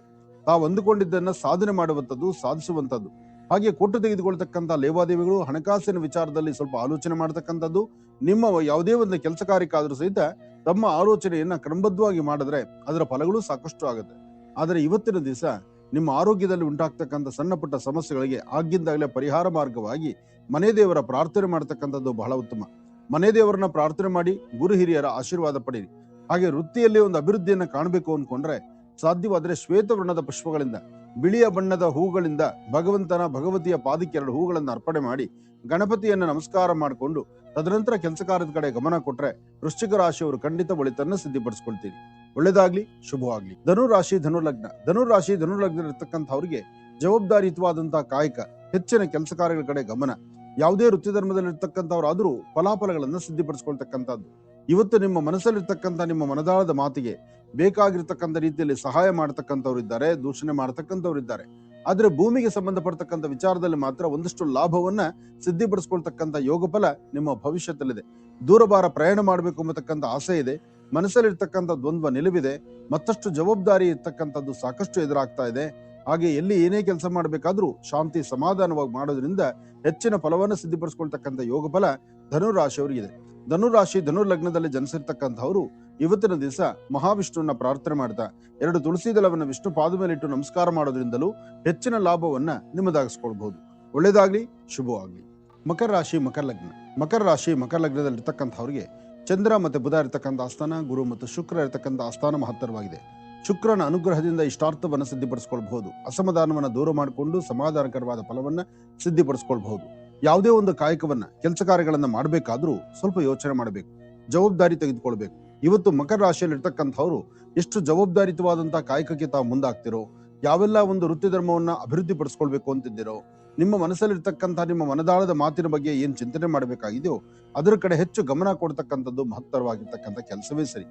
ತಾವು ಅಂದುಕೊಂಡಿದ್ದನ್ನ ಸಾಧನೆ ಮಾಡುವಂಥದ್ದು, ಸಾಧಿಸುವಂಥದ್ದು, ಹಾಗೆ ಕೊಟ್ಟು ತೆಗೆದುಕೊಳ್ತಕ್ಕಂಥ ಲೇವಾದೇವಿಗಳು, ಹಣಕಾಸಿನ ವಿಚಾರದಲ್ಲಿ ಸ್ವಲ್ಪ ಆಲೋಚನೆ ಮಾಡತಕ್ಕಂಥದ್ದು, ನಿಮ್ಮ ಯಾವುದೇ ಒಂದು ಕೆಲಸ ಕಾರ್ಯಕ್ಕಾದ್ರೂ ಸಹಿತ ತಮ್ಮ ಆಲೋಚನೆಯನ್ನ ಕ್ರಮಬದ್ಧವಾಗಿ ಮಾಡಿದ್ರೆ ಅದರ ಫಲಗಳು ಸಾಕಷ್ಟು ಆಗುತ್ತೆ. ಆದರೆ ಇವತ್ತಿನ ದಿವಸ ನಿಮ್ಮ ಆರೋಗ್ಯದಲ್ಲಿ ಉಂಟಾಗ್ತಕ್ಕಂಥ ಸಣ್ಣ ಪುಟ್ಟ ಸಮಸ್ಯೆಗಳಿಗೆ ಆಗಿಂದಾಗಲೇ ಪರಿಹಾರ ಮಾರ್ಗವಾಗಿ ಮನೆ ದೇವರ ಪ್ರಾರ್ಥನೆ ಮಾಡ್ತಕ್ಕಂಥದ್ದು ಬಹಳ ಉತ್ತಮ. ಮನೆ ದೇವರನ್ನ ಪ್ರಾರ್ಥನೆ ಮಾಡಿ ಗುರು ಹಿರಿಯರ ಆಶೀರ್ವಾದ ಪಡೀರಿ. ಹಾಗೆ ವೃತ್ತಿಯಲ್ಲಿ ಒಂದು ಅಭಿವೃದ್ಧಿಯನ್ನ ಕಾಣಬೇಕು ಅನ್ಕೊಂಡ್ರೆ ಸಾಧ್ಯವಾದ್ರೆ ಶ್ವೇತ ವರ್ಣದ ಪುಷ್ಪಗಳಿಂದ, ಬಿಳಿಯ ಬಣ್ಣದ ಹೂಗಳಿಂದ ಭಗವಂತನ ಭಗವತಿಯ ಪಾದಕ್ಕೆ 2 ಹೂಗಳನ್ನು ಅರ್ಪಣೆ ಮಾಡಿ ಗಣಪತಿಯನ್ನ ನಮಸ್ಕಾರ ಮಾಡಿಕೊಂಡು ತದನಂತರ ಕೆಲಸ ಕಾರ್ಯದ ಕಡೆ ಗಮನ ಕೊಟ್ರೆ ವೃಶ್ಚಿಕ ರಾಶಿಯವರು ಖಂಡಿತ ಒಳಿತನ್ನ ಸಿದ್ಧಿಪಡಿಸ್ಕೊಳ್ತೀರಿ. ಒಳ್ಳೆದಾಗ್ಲಿ, ಶುಭವಾಗ್ಲಿ. ಧನುರಾಶಿ ಧನುಲಗ್ನ, ಧನುರಾಶಿ ಧನುಲಗ್ನ ಇರ್ತಕ್ಕಂಥವ್ರಿಗೆ ಜವಾಬ್ದಾರಿಯುತವಾದಂತಹ ಕಾಯಕ, ಹೆಚ್ಚಿನ ಕೆಲಸ ಕಾರ್ಯಗಳ ಕಡೆ ಗಮನ, ಯಾವುದೇ ವೃತ್ತಿ ಧರ್ಮದಲ್ಲಿ ಇರ್ತಕ್ಕಂಥವ್ರಾದ್ರೂ ಫಲಾಫಲಗಳನ್ನ ಸಿದ್ಧಿಪಡಿಸ್ಕೊಳ್ತಕ್ಕಂಥದ್ದು. ಇವತ್ತು ನಿಮ್ಮ ಮನಸ್ಸಲ್ಲಿರ್ತಕ್ಕಂಥ ನಿಮ್ಮ ಮನದಾಳದ ಮಾತಿಗೆ ಬೇಕಾಗಿರ್ತಕ್ಕಂಥ ರೀತಿಯಲ್ಲಿ ಸಹಾಯ ಮಾಡತಕ್ಕಂಥವ್ರು ಇದ್ದಾರೆ, ದೂಷಣೆ ಮಾಡತಕ್ಕಂಥವ್ರು ಇದ್ದಾರೆ. ಆದ್ರೆ ಭೂಮಿಗೆ ಸಂಬಂಧಪಡ್ತಕ್ಕಂಥ ವಿಚಾರದಲ್ಲಿ ಮಾತ್ರ ಒಂದಷ್ಟು ಲಾಭವನ್ನ ಸಿದ್ಧಿಪಡಿಸ್ಕೊಳ್ತಕ್ಕಂಥ ಯೋಗ ಫಲ ನಿಮ್ಮ ಭವಿಷ್ಯದಲ್ಲಿದೆ. ದೂರಭಾರ ಪ್ರಯಾಣ ಮಾಡಬೇಕು ಎಂಬತಕ್ಕಂಥ ಆಸೆ ಇದೆ, ಮನಸ್ಸಲ್ಲಿರ್ತಕ್ಕಂಥ ದ್ವಂದ್ವ ನಿಲುವಿದೆ, ಮತ್ತಷ್ಟು ಜವಾಬ್ದಾರಿ ಇರ್ತಕ್ಕಂಥದ್ದು ಸಾಕಷ್ಟು ಎದುರಾಗ್ತಾ ಇದೆ. ಹಾಗೆ ಎಲ್ಲಿ ಏನೇ ಕೆಲಸ ಮಾಡಬೇಕಾದ್ರೂ ಶಾಂತಿ ಸಮಾಧಾನವಾಗಿ ಮಾಡೋದ್ರಿಂದ ಹೆಚ್ಚಿನ ಫಲವನ್ನು ಸಿದ್ಧಿಪಡಿಸ್ಕೊಳ್ತಕ್ಕಂಥ ಯೋಗ ಫಲ ಧನುರಾಶಿಯವರಿಗಿದೆ. ಧನುರಾಶಿ ಧನುರ್ಲಗ್ನದಲ್ಲಿ ಜನಿಸಿರ್ತಕ್ಕಂಥವ್ರು ಇವತ್ತಿನ ದಿವಸ ಮಹಾವಿಷ್ಣುವನ್ನ ಪ್ರಾರ್ಥನೆ ಮಾಡ್ತಾ 2 ತುಳಸಿ ದಳವನ್ನು ವಿಷ್ಣು ಪಾದ ಮೇಲಿಟ್ಟು ನಮಸ್ಕಾರ ಮಾಡೋದ್ರಿಂದಲೂ ಹೆಚ್ಚಿನ ಲಾಭವನ್ನ ನಿಮ್ಮದಾಗಿಸ್ಕೊಳ್ಬಹುದು. ಒಳ್ಳೆದಾಗ್ಲಿ, ಶುಭವಾಗ್ಲಿ. ಮಕರ ರಾಶಿ ಮಕರ ಲಗ್ನ, ಮಕರ ರಾಶಿ ಮಕರ ಲಗ್ನದಲ್ಲಿ ಇರ್ತಕ್ಕಂಥವ್ರಿಗೆ ಚಂದ್ರ ಮತ್ತೆ ಬುಧ ಇರತಕ್ಕಂಥ ಆಸ್ಥಾನ, ಗುರು ಮತ್ತು ಶುಕ್ರ ಇರತಕ್ಕಂಥ ಆಸ್ಥಾನ ಮಹತ್ತರವಾಗಿದೆ. ಶುಕ್ರನ ಅನುಗ್ರಹದಿಂದ ಇಷ್ಟಾರ್ಥವನ್ನು ಸಿದ್ಧಿಪಡಿಸ್ಕೊಳ್ಬಹುದು. ಅಸಮಾಧಾನವನ್ನು ದೂರ ಮಾಡಿಕೊಂಡು ಸಮಾಧಾನಕರವಾದ ಫಲವನ್ನ ಸಿದ್ಧಿಪಡಿಸ್ಕೊಳ್ಬಹುದು. ಯಾವುದೇ ಒಂದು ಕಾಯಕವನ್ನ, ಕೆಲಸ ಕಾರ್ಯಗಳನ್ನ ಮಾಡಬೇಕಾದ್ರೂ ಸ್ವಲ್ಪ ಯೋಚನೆ ಮಾಡಬೇಕು, ಜವಾಬ್ದಾರಿ ತೆಗೆದುಕೊಳ್ಬೇಕು. ಇವತ್ತು ಮಕರ ರಾಶಿಯಲ್ಲಿ ಇರ್ತಕ್ಕಂಥವ್ರು ಎಷ್ಟು ಜವಾಬ್ದಾರಿಯುತವಾದಂತಹ ಕಾಯಕಕ್ಕೆ ತಾವು ಮುಂದಾಗ್ತಿರೋ, ಯಾವೆಲ್ಲ ಒಂದು ವೃತ್ತಿ ಧರ್ಮವನ್ನ ಅಭಿವೃದ್ಧಿ ಪಡಿಸ್ಕೊಳ್ಬೇಕು ಅಂತಿದ್ದೀರೋ, ನಿಮ್ಮ ಮನಸ್ಸಲ್ಲಿರ್ತಕ್ಕಂಥ ನಿಮ್ಮ ಮನದಾಳದ ಮಾತಿನ ಬಗ್ಗೆ ಏನ್ ಚಿಂತನೆ ಮಾಡಬೇಕಾಗಿದೆಯೋ ಅದರ ಕಡೆ ಹೆಚ್ಚು ಗಮನ ಕೊಡ್ತಕ್ಕಂಥದ್ದು ಮಹತ್ತರವಾಗಿರ್ತಕ್ಕಂಥ ಕೆಲಸವೇ ಸರಿ.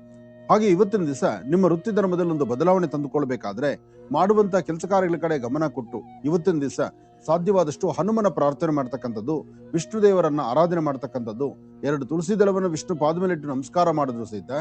ಹಾಗೆ ಇವತ್ತಿನ ದಿವಸ ನಿಮ್ಮ ವೃತ್ತಿ ಧರ್ಮದಲ್ಲಿ ಒಂದು ಬದಲಾವಣೆ ತಂದುಕೊಳ್ಬೇಕಾದ್ರೆ ಮಾಡುವಂತ ಕೆಲಸ ಕಾರ್ಯಗಳ ಕಡೆ ಗಮನ ಕೊಟ್ಟು ಇವತ್ತಿನ ದಿವಸ ಸಾಧ್ಯವಾದಷ್ಟು ಹನುಮನ ಪ್ರಾರ್ಥನೆ ಮಾಡ್ತಕ್ಕಂಥದ್ದು, ವಿಷ್ಣು ದೇವರನ್ನ ಆರಾಧನೆ ಮಾಡ್ತಕ್ಕಂಥದ್ದು, 2 ತುಳಸಿ ದಳವನ್ನು ವಿಷ್ಣು ಪಾದ ಮೇಲೆ ಇಟ್ಟು ನಮಸ್ಕಾರ ಮಾಡಿದ್ರು ಸಹಿತ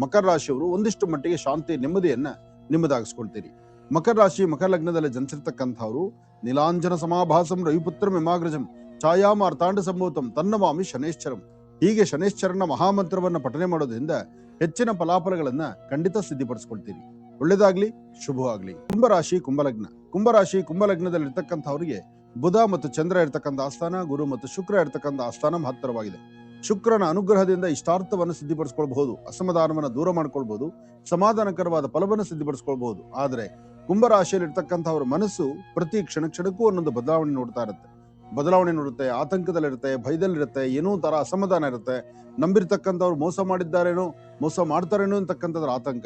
ಮಕರ ರಾಶಿಯವರು ಒಂದಿಷ್ಟು ಮಟ್ಟಿಗೆ ಶಾಂತಿ ನೆಮ್ಮದಿಯನ್ನ ನಿಮ್ಮದಾಗಿಸ್ಕೊಳ್ತೀರಿ. ಮಕರ ರಾಶಿ ಮಕರ ಲಗ್ನದಲ್ಲಿ ಜನಿಸಿರ್ತಕ್ಕಂಥವ್ರು ನೀಲಾಂಜನ ಸಮಾಭಾಸಂ ರವಿಪುತ್ರ ಮಿಮಾಗ್ರಜಂ ಛಾಯಾಮ ಅರ್ಥಾಂಡ ಸಂಭೂತಂ ತನ್ನಮಾಮಿ ಶನೇಶ್ವರಂ. ಹೀಗೆ ಶನೇಶ್ವರನ ಮಹಾಮಂತ್ರವನ್ನ ಪಠನೆ ಮಾಡೋದ್ರಿಂದ ಹೆಚ್ಚಿನ ಫಲಾಫಲಗಳನ್ನ ಖಂಡಿತ ಸಿದ್ಧಿಪಡಿಸ್ಕೊಳ್ತೀರಿ. ಒಳ್ಳೇದಾಗ್ಲಿ, ಶುಭವಾಗ್ಲಿ. ಕುಂಭರಾಶಿ ಕುಂಭಲಗ್ನ. ಕುಂಭರಾಶಿ ಕುಂಭಲಗ್ನದಲ್ಲಿ ಇರ್ತಕ್ಕಂಥವ್ರಿಗೆ ಬುಧ ಮತ್ತು ಚಂದ್ರ ಇರ್ತಕ್ಕಂಥ ಆಸ್ಥಾನ, ಗುರು ಮತ್ತು ಶುಕ್ರ ಇರ್ತಕ್ಕಂಥ ಆಸ್ಥಾನ ಮಹತ್ತರವಾಗಿದೆ. ಶುಕ್ರನ ಅನುಗ್ರಹದಿಂದ ಇಷ್ಟಾರ್ಥವನ್ನು ಸಿದ್ಧಿಪಡಿಸ್ಕೊಳ್ಬಹುದು, ಅಸಮಾಧಾನವನ್ನು ದೂರ ಮಾಡ್ಕೊಳ್ಬಹುದು, ಸಮಾಧಾನಕರವಾದ ಫಲವನ್ನು ಸಿದ್ಧಿಪಡಿಸ್ಕೊಳ್ಬಹುದು. ಆದ್ರೆ ಕುಂಭರಾಶಿಯಲ್ಲಿ ಇರ್ತಕ್ಕಂಥವ್ರ ಮನಸ್ಸು ಪ್ರತಿ ಕ್ಷಣಕ್ಕೂ ಒಂದೊಂದು ಬದಲಾವಣೆ ನೋಡುತ್ತೆ, ಆತಂಕದಲ್ಲಿರುತ್ತೆ, ಭಯದಲ್ಲಿರುತ್ತೆ, ಏನೋ ತರ ಅಸಮಾಧಾನ ಇರುತ್ತೆ. ನಂಬಿರ್ತಕ್ಕಂಥವ್ರು ಮೋಸ ಮಾಡಿದ್ದಾರೇನೋ, ಮೋಸ ಮಾಡ್ತಾರೇನೋ ಅಂತಕ್ಕಂಥದ್ರ ಆತಂಕ,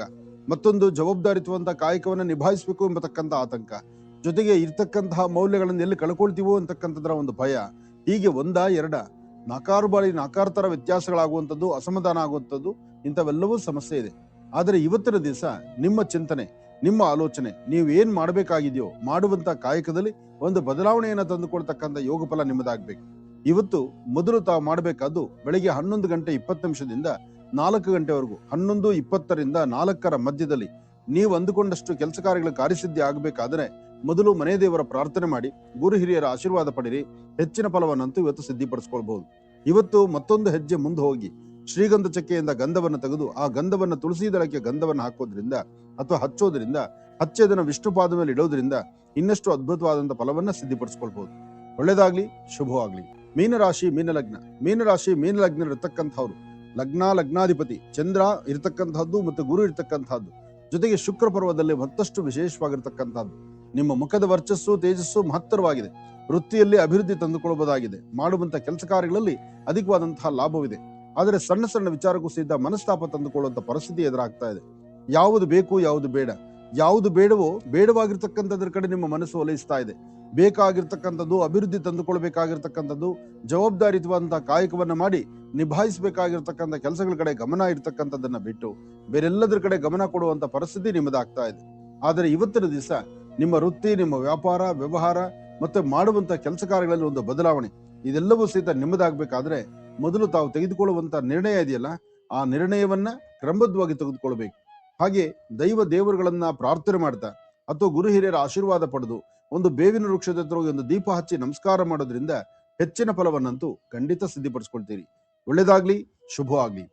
ಮತ್ತೊಂದು ಜವಾಬ್ದಾರಿತ್ವಂತ ಕಾಯಕವನ್ನ ನಿಭಾಯಿಸಬೇಕು ಎಂಬತಕ್ಕಂಥ ಆತಂಕ, ಜೊತೆಗೆ ಇರ್ತಕ್ಕಂತಹ ಮೌಲ್ಯಗಳನ್ನು ಎಲ್ಲಿ ಕಳ್ಕೊಳ್ತೀವೋ ಅಂತಕ್ಕಂಥದ್ರ ಒಂದು ಭಯ. ಹೀಗೆ 1, 2 ನಾಕಾರ ತರ ವ್ಯತ್ಯಾಸಗಳಾಗುವಂಥದ್ದು, ಅಸಮಾಧಾನ ಆಗುವಂಥದ್ದು, ಇಂಥವೆಲ್ಲವೂ ಸಮಸ್ಯೆ ಇದೆ. ಆದರೆ ಇವತ್ತಿನ ದಿವಸ ನಿಮ್ಮ ಚಿಂತನೆ, ನಿಮ್ಮ ಆಲೋಚನೆ, ನೀವು ಏನ್ ಮಾಡಬೇಕಾಗಿದೆಯೋ ಮಾಡುವಂತ ಕಾಯಕದಲ್ಲಿ ಒಂದು ಬದಲಾವಣೆಯನ್ನು ತಂದುಕೊಳ್ತಕ್ಕಂಥ ಯೋಗ ಫಲ ನಿಮ್ಮದಾಗಬೇಕು. ಇವತ್ತು ಮೊದಲು ತಾವು ಮಾಡಬೇಕಾದ್ದು ಬೆಳಿಗ್ಗೆ 11:20 4 ಗಂಟೆವರೆಗೂ, 11:20 4 ಮಧ್ಯದಲ್ಲಿ ನೀವು ಅಂದುಕೊಂಡಷ್ಟು ಕೆಲಸ ಕಾರ್ಯಗಳ ಕಾರ್ಯಸಿದ್ಧಿ ಆಗಬೇಕಾದ್ರೆ ಮೊದಲು ಮನೆ ದೇವರ ಪ್ರಾರ್ಥನೆ ಮಾಡಿ, ಗುರು ಹಿರಿಯರ ಆಶೀರ್ವಾದ ಪಡೆಯಿರಿ. ಹೆಚ್ಚಿನ ಫಲವನ್ನಂತೂ ಇವತ್ತು ಸಿದ್ಧಿಪಡಿಸ್ಕೊಳ್ಬಹುದು. ಇವತ್ತು ಮತ್ತೊಂದು ಹೆಜ್ಜೆ ಮುಂದೆ ಹೋಗಿ ಶ್ರೀಗಂಧ ಚಕ್ಕೆಯಿಂದ ಗಂಧವನ್ನು ತೆಗೆದು ಆ ಗಂಧವನ್ನು ತುಳಸಿ ದಳಕ್ಕೆ ಗಂಧವನ್ನು ಹಾಕೋದ್ರಿಂದ ಅಥವಾ ಹಚ್ಚೋದ್ರಿಂದ, ಹಚ್ಚೋದನ್ನ ವಿಷ್ಣು ಪಾದ ಮೇಲೆ ಇಡೋದ್ರಿಂದ ಇನ್ನಷ್ಟು ಅದ್ಭುತವಾದಂತಹ ಫಲವನ್ನ ಸಿದ್ಧಿಪಡಿಸ್ಕೊಳ್ಬಹುದು. ಒಳ್ಳೇದಾಗ್ಲಿ, ಶುಭವಾಗ್ಲಿ. ಮೀನರಾಶಿ ಮೀನಲಗ್ನ. ಮೀನರಾಶಿ ಮೀನಲಗ್ನ ಇರತಕ್ಕಂಥವ್ರು ಲಗ್ನಾಧಿಪತಿ ಚಂದ್ರ ಇರತಕ್ಕಂತಹದ್ದು ಮತ್ತು ಗುರು ಇರತಕ್ಕಂತಹದ್ದು, ಜೊತೆಗೆ ಶುಕ್ರ ಪರ್ವದಲ್ಲಿ ಮತ್ತಷ್ಟು ವಿಶೇಷವಾಗಿರ್ತಕ್ಕಂಥದ್ದು. ನಿಮ್ಮ ಮುಖದ ವರ್ಚಸ್ಸು ತೇಜಸ್ಸು ಮಹತ್ತರವಾಗಿದೆ. ವೃತ್ತಿಯಲ್ಲಿ ಅಭಿವೃದ್ಧಿ ತಂದುಕೊಳ್ಳಬಹುದಾಗಿದೆ. ಮಾಡುವಂತ ಕೆಲಸ ಕಾರ್ಯಗಳಲ್ಲಿ ಅಧಿಕವಾದಂತಹ ಲಾಭವಿದೆ. ಆದರೆ ಸಣ್ಣ ಸಣ್ಣ ವಿಚಾರಕ್ಕೂ ಸಹಿತ ಮನಸ್ತಾಪ ತಂದುಕೊಳ್ಳುವಂತ ಪರಿಸ್ಥಿತಿ ಎದುರಾಗ್ತಾ ಇದೆ. ಯಾವುದು ಬೇಕು, ಯಾವುದು ಬೇಡ, ಯಾವುದು ಬೇಡವೋ ಬೇಡವಾಗಿರ್ತಕ್ಕಂಥದ್ರ ಕಡೆ ನಿಮ್ಮ ಮನಸ್ಸು ಒಲಯಿಸ್ತಾ ಇದೆ. ಬೇಕಾಗಿರ್ತಕ್ಕಂಥದ್ದು, ಅಭಿವೃದ್ಧಿ ತಂದುಕೊಳ್ಬೇಕಾಗಿರ್ತಕ್ಕಂಥದ್ದು, ಜವಾಬ್ದಾರಿಯುತವಾದಂತಹ ಕಾಯಕವನ್ನ ಮಾಡಿ ನಿಭಾಯಿಸಬೇಕಾಗಿರ್ತಕ್ಕಂಥ ಕೆಲಸಗಳ ಕಡೆ ಗಮನ ಇರ್ತಕ್ಕಂಥದ್ದನ್ನ ಬಿಟ್ಟು ಬೇರೆಲ್ಲದರ ಕಡೆ ಗಮನ ಕೊಡುವಂತ ಪರಿಸ್ಥಿತಿ ನಿಮ್ಮದಾಗ್ತಾ ಇದೆ. ಆದರೆ ಇವತ್ತಿನ ದಿವಸ ನಿಮ್ಮ ವೃತ್ತಿ, ನಿಮ್ಮ ವ್ಯಾಪಾರ ವ್ಯವಹಾರ ಮತ್ತೆ ಮಾಡುವಂತ ಕೆಲಸ ಕಾರ್ಯಗಳಲ್ಲಿ ಒಂದು ಬದಲಾವಣೆ, ಇದೆಲ್ಲವೂ ಸಹಿತ ನಿಮ್ಮದಾಗಬೇಕಾದ್ರೆ ಮೊದಲು ತಾವು ತೆಗೆದುಕೊಳ್ಳುವಂತ ನಿರ್ಣಯ ಇದೆಯಲ್ಲ, ಆ ನಿರ್ಣಯವನ್ನ ಕ್ರಮಬದ್ಧವಾಗಿ ತೆಗೆದುಕೊಳ್ಬೇಕು. ಹಾಗೆ ದೈವ ದೇವರುಗಳನ್ನ ಪ್ರಾರ್ಥನೆ ಮಾಡ್ತಾ ಅಥವಾ ಗುರು ಹಿರಿಯರ ಆಶೀರ್ವಾದ ಪಡೆದು ಒಂದು ಬೇವಿನ ವೃಕ್ಷದ ಹತ್ರ ಒಂದು ದೀಪ ಹಚ್ಚಿ ನಮಸ್ಕಾರ ಮಾಡೋದ್ರಿಂದ ಹೆಚ್ಚಿನ ಫಲವನ್ನಂತೂ ಖಂಡಿತ ಸಿದ್ಧಿಪಡಿಸ್ಕೊಳ್ತೀರಿ. ಒಳ್ಳೇದಾಗ್ಲಿ, ಶುಭವಾಗ್ಲಿ.